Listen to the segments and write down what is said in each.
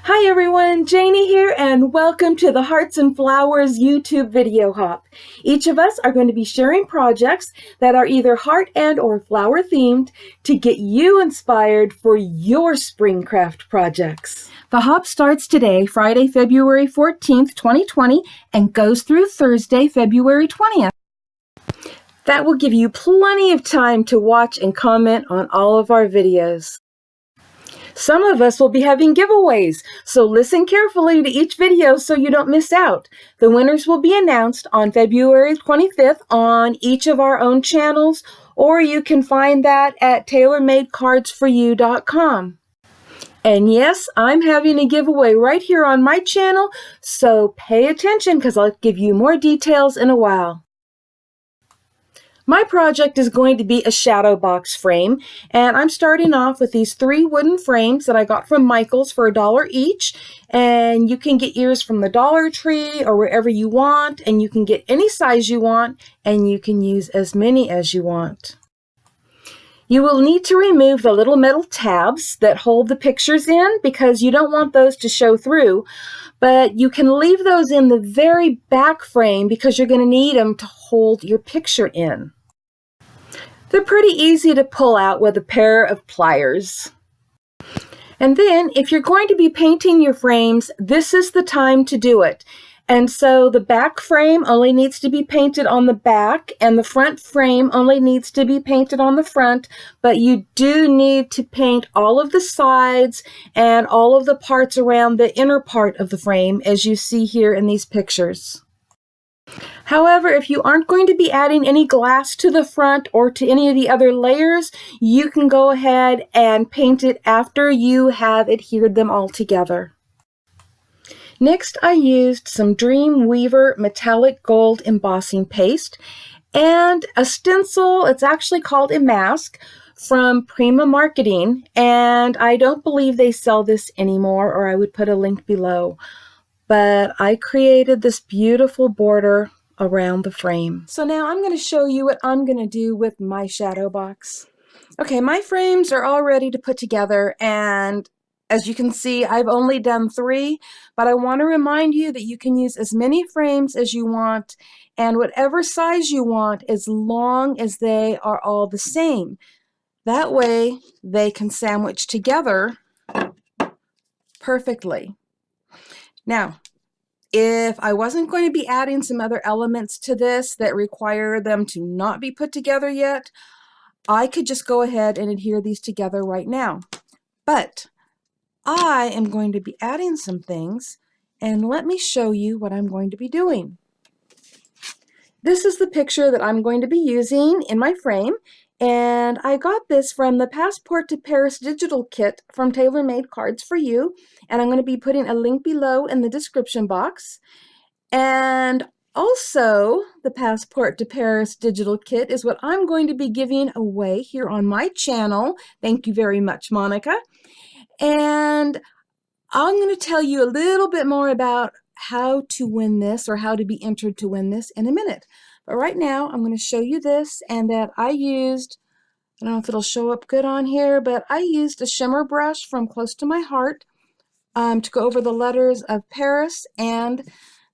Hi everyone, Janie here, and welcome to the Hearts and Flowers YouTube video hop. Each of us are going to be sharing projects that are either heart and or flower themed to get you inspired for your spring craft projects. The hop starts today, Friday, February 14th, 2020, and goes through Thursday, February 20th. That will give you plenty of time to watch and comment on all of our videos. Some of us will be having giveaways, so listen carefully to each video so you don't miss out. The winners will be announced on February 25th on each of our own channels, or you can find that at tailormadecardsforyou.com. And yes, I'm having a giveaway right here on my channel, so pay attention because I'll give you more details in a while. My project is going to be a Shadowbox frame, and I'm starting off with these 3 wooden frames that I got from Michael's for $1 each, and you can get yours from the Dollar Tree or wherever you want, and you can get any size you want, and you can use as many as you want. You will need to remove the little metal tabs that hold the pictures in because you don't want those to show through, but you can leave those in the very back frame because you're going to need them to hold your picture in. They're pretty easy to pull out with a pair of pliers. And then if you're going to be painting your frames, this is the time to do it. And so the back frame only needs to be painted on the back, and the front frame only needs to be painted on the front, but you do need to paint all of the sides and all of the parts around the inner part of the frame, as you see here in these pictures. However, if you aren't going to be adding any glass to the front or to any of the other layers, you can go ahead and paint it after you have adhered them all together. Next, I used some Dreamweaver metallic gold embossing paste and a stencil. It's actually called a mask from Prima Marketing, and I don't believe they sell this anymore, or I would put a link below. But I created this beautiful border around the frame. So now I'm going to show you what I'm going to do with my shadow box. Okay, my frames are all ready to put together, and as you can see, I've only done 3, but I want to remind you that you can use as many frames as you want and whatever size you want as long as they are all the same. That way they can sandwich together perfectly. Now, if I wasn't going to be adding some other elements to this that require them to not be put together yet, I could just go ahead and adhere these together right now. But I am going to be adding some things, and let me show you what I'm going to be doing. This is the picture that I'm going to be using in my frame, and I got this from the Passport to Paris digital kit from Tailor Made Cards for You, and I'm going to be putting a link below in the description box. And also, the Passport to Paris digital kit is what I'm going to be giving away here on my channel. Thank you very much, Monica. And I'm going to tell you a little bit more about how to win this or how to be entered to win this in a minute. But right now, I'm going to show you this, and that I used, I don't know if it'll show up good on here, but I used a shimmer brush from Close to My Heart to go over the letters of Paris and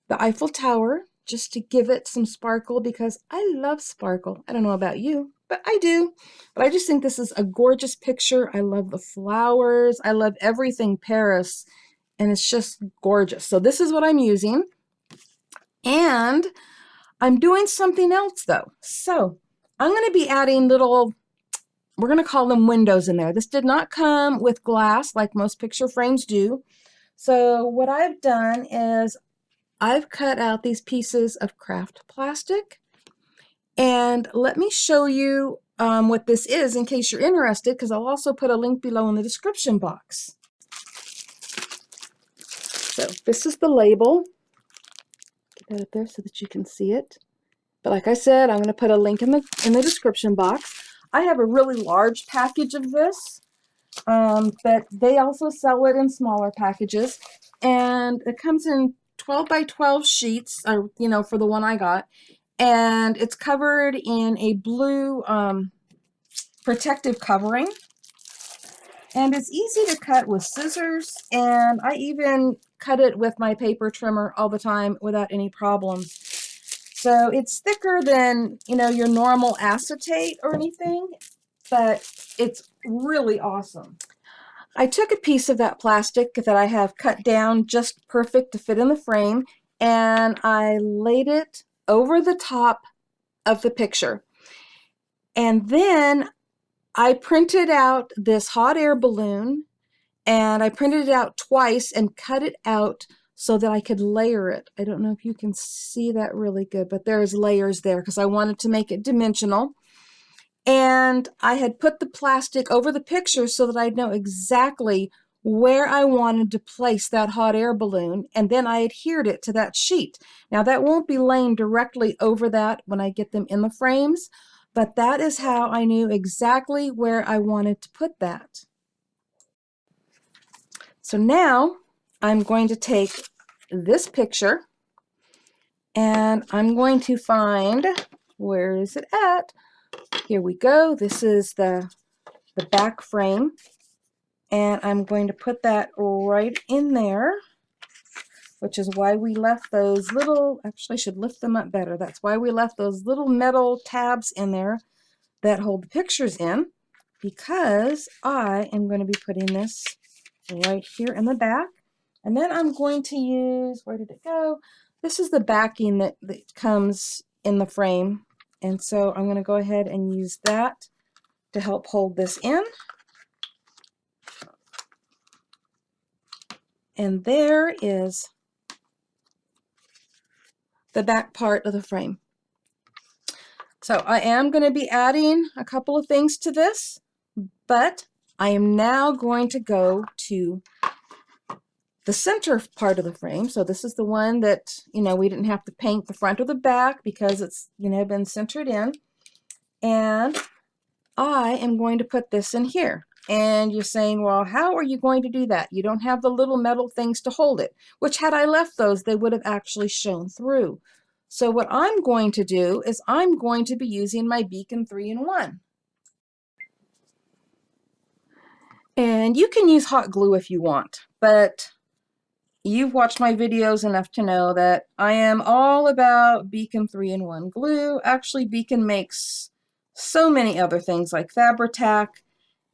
the Eiffel Tower, just to give it some sparkle because I love sparkle. I don't know about you, but I do. But I just think this is a gorgeous picture. I love the flowers. I love everything Paris, and it's just gorgeous. So this is what I'm using. And I'm doing something else though. So I'm going to be adding little, we're going to call them windows in there. This did not come with glass like most picture frames do. So what I've done is I've cut out these pieces of craft plastic, and let me show you what this is in case you're interested, because I'll also put a link below in the description box. So this is the label. Get that up there so that you can see it. But like I said, I'm going to put a link in the description box. I have a really large package of this, but they also sell it in smaller packages, and it comes in 12 by 12 sheets, you know, for the one I got, and it's covered in a blue protective covering. And it's easy to cut with scissors, and I even cut it with my paper trimmer all the time without any problems. So it's thicker than, you know, your normal acetate or anything, but it's really awesome. I took a piece of that plastic that I have cut down just perfect to fit in the frame, and I laid it over the top of the picture. And then I printed out this hot air balloon, and I printed it out twice and cut it out so that I could layer it. I don't know if you can see that really good, but there's layers there because I wanted to make it dimensional. And I had put the plastic over the picture so that I'd know exactly where I wanted to place that hot air balloon, and then I adhered it to that sheet. Now that won't be laying directly over that when I get them in the frames, but that is how I knew exactly where I wanted to put that. So now I'm going to take this picture and I'm going to find, where is it at? Here we go. This is the back frame, and I'm going to put that right in there, which is why we left those little, actually I should lift them up better. That's why we left those little metal tabs in there that hold the pictures in, because I am going to be putting this right here in the back. And then I'm going to use, where did it go? This is the backing that comes in the frame. And so I'm going to go ahead and use that to help hold this in. And there is the back part of the frame. So I am going to be adding a couple of things to this, but I am now going to go to the center part of the frame. So this is the one that, you know, we didn't have to paint the front or the back because it's, you know, been centered in. And I am going to put this in here. And you're saying, well, how are you going to do that? You don't have the little metal things to hold it, which had I left those, they would have actually shown through. So what I'm going to do is I'm going to be using my Beacon 3-in-1. And you can use hot glue if you want, but you've watched my videos enough to know that I am all about Beacon 3-in-1 glue. Actually, Beacon makes so many other things like Fabri-Tac,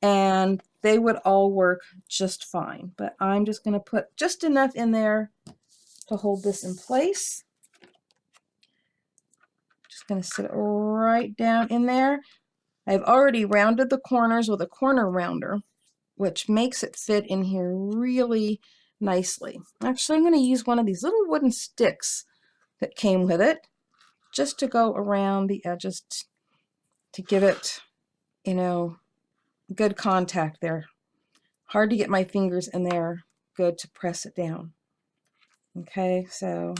and they would all work just fine. But I'm just going to put just enough in there to hold this in place. Just going to sit it right down in there. I've already rounded the corners with a corner rounder, which makes it fit in here really nicely. Actually, I'm going to use one of these little wooden sticks that came with it just to go around the edges to give it, you know, good contact there. Hard to get my fingers in there good to press it down. Okay, so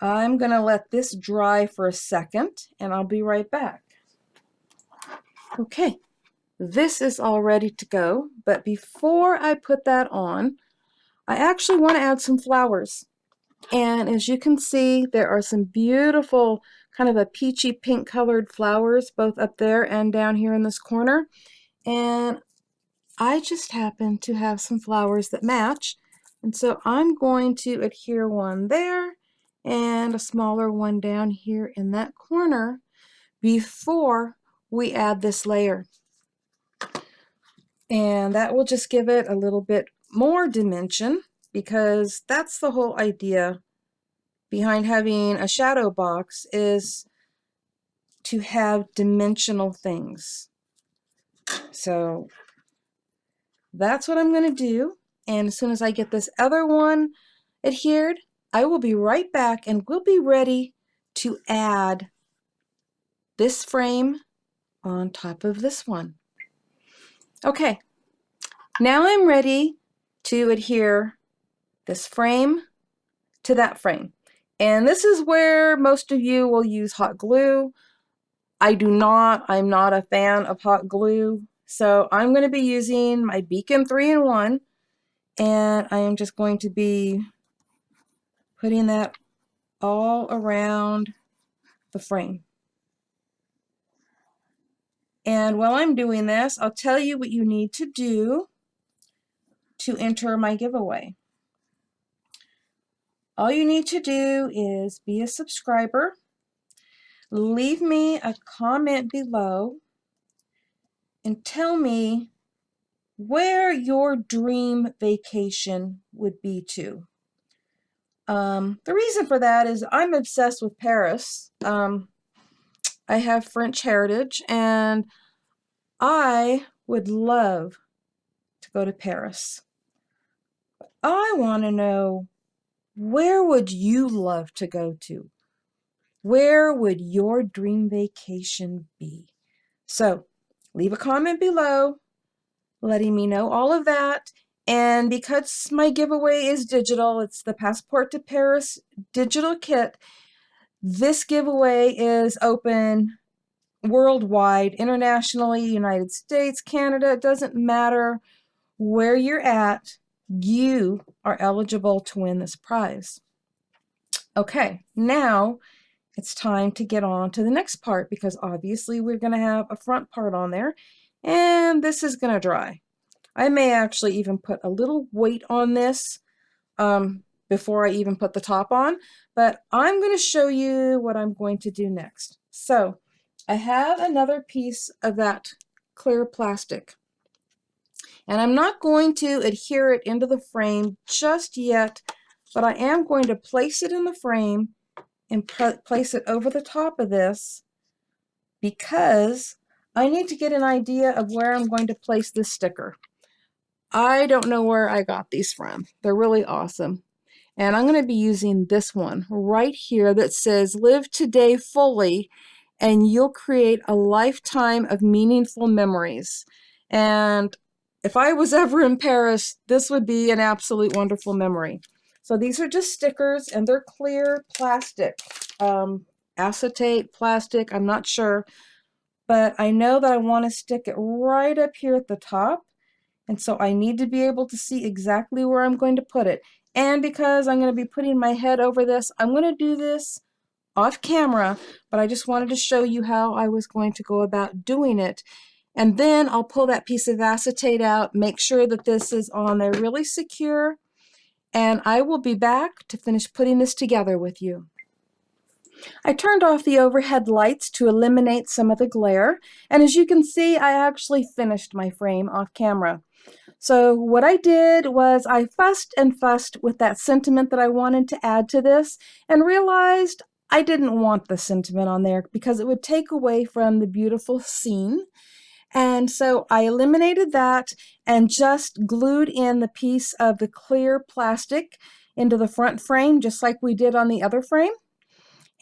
I'm going to let this dry for a second and I'll be right back. Okay, this is all ready to go, but before I put that on, I actually want to add some flowers. And as you can see, there are some beautiful kind of a peachy pink colored flowers both up there and down here in this corner. And I just happen to have some flowers that match. And so I'm going to adhere one there and a smaller one down here in that corner before we add this layer. And that will just give it a little bit more dimension, because that's the whole idea behind having a shadow box, is to have dimensional things. So that's what I'm going to do. And as soon as I get this other one adhered, I will be right back and we'll be ready to add this frame on top of this one. Okay, now I'm ready to adhere this frame to that frame. And this is where most of you will use hot glue. I do not. I'm not a fan of hot glue. So I'm going to be using my Beacon 3-in-1, and I am just going to be putting that all around the frame. And while I'm doing this, I'll tell you what you need to do to enter my giveaway. All you need to do is be a subscriber, leave me a comment below, and tell me where your dream vacation would be to. The reason for that is I'm obsessed with Paris. I have French heritage, and I would love to go to Paris. I want to know, where would you love to go to? Where would your dream vacation be? So leave a comment below letting me know all of that. And because my giveaway is digital, it's the Passport to Paris digital kit. This giveaway is open worldwide, internationally, United States, Canada. It doesn't matter where you're at, you are eligible to win this prize. Okay, now it's time to get on to the next part, because obviously we're going to have a front part on there, and this is going to dry. I may actually even put a little weight on this before I even put the top on, but I'm going to show you what I'm going to do next. So I have another piece of that clear plastic, and I'm not going to adhere it into the frame just yet, but I am going to place it in the frame and place it over the top of this, because I need to get an idea of where I'm going to place this sticker. I don't know where I got these from. They're really awesome. And I'm going to be using this one right here that says, "Live today fully, and you'll create a lifetime of meaningful memories." And if I was ever in Paris, this would be an absolute wonderful memory. So these are just stickers, and they're clear plastic, acetate plastic, I'm not sure. But I know that I want to stick it right up here at the top. And so I need to be able to see exactly where I'm going to put it. And because I'm going to be putting my head over this, I'm going to do this off camera, but I just wanted to show you how I was going to go about doing it. And then I'll pull that piece of acetate out, make sure that this is on there really secure, and I will be back to finish putting this together with you. I turned off the overhead lights to eliminate some of the glare, and as you can see, I actually finished my frame off camera. So what I did was I fussed and fussed with that sentiment that I wanted to add to this, and realized I didn't want the sentiment on there because it would take away from the beautiful scene. And so I eliminated that and just glued in the piece of the clear plastic into the front frame, just like we did on the other frame,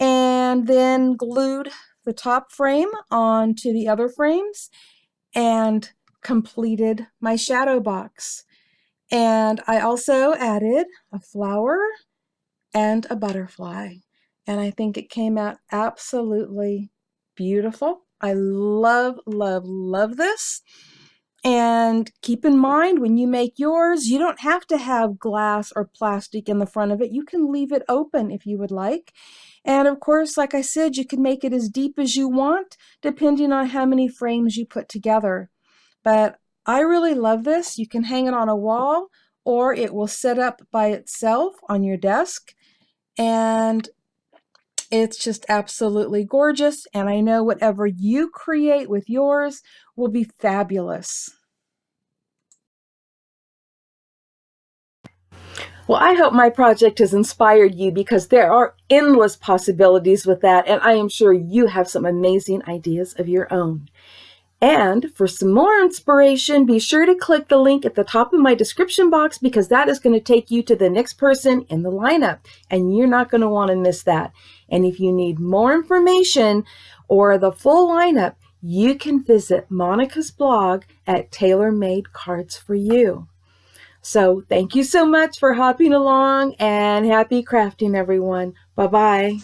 and then glued the top frame onto the other frames and completed my shadow box. And I also added a flower and a butterfly, and I think it came out absolutely beautiful. I love, love, love this. And keep in mind, when you make yours, you don't have to have glass or plastic in the front of it. You can leave it open if you would like. And of course, like I said, you can make it as deep as you want, depending on how many frames you put together. But I really love this. You can hang it on a wall, or it will sit up by itself on your desk. And it's just absolutely gorgeous. And I know whatever you create with yours will be fabulous. Well, I hope my project has inspired you, because there are endless possibilities with that, and I am sure you have some amazing ideas of your own. And for some more inspiration, be sure to click the link at the top of my description box, because that is going to take you to the next person in the lineup, and you're not going to want to miss that. And if you need more information or the full lineup, you can visit Monica's blog at Tailor Made Cards for You. So thank you so much for hopping along, and happy crafting, everyone. Bye-bye.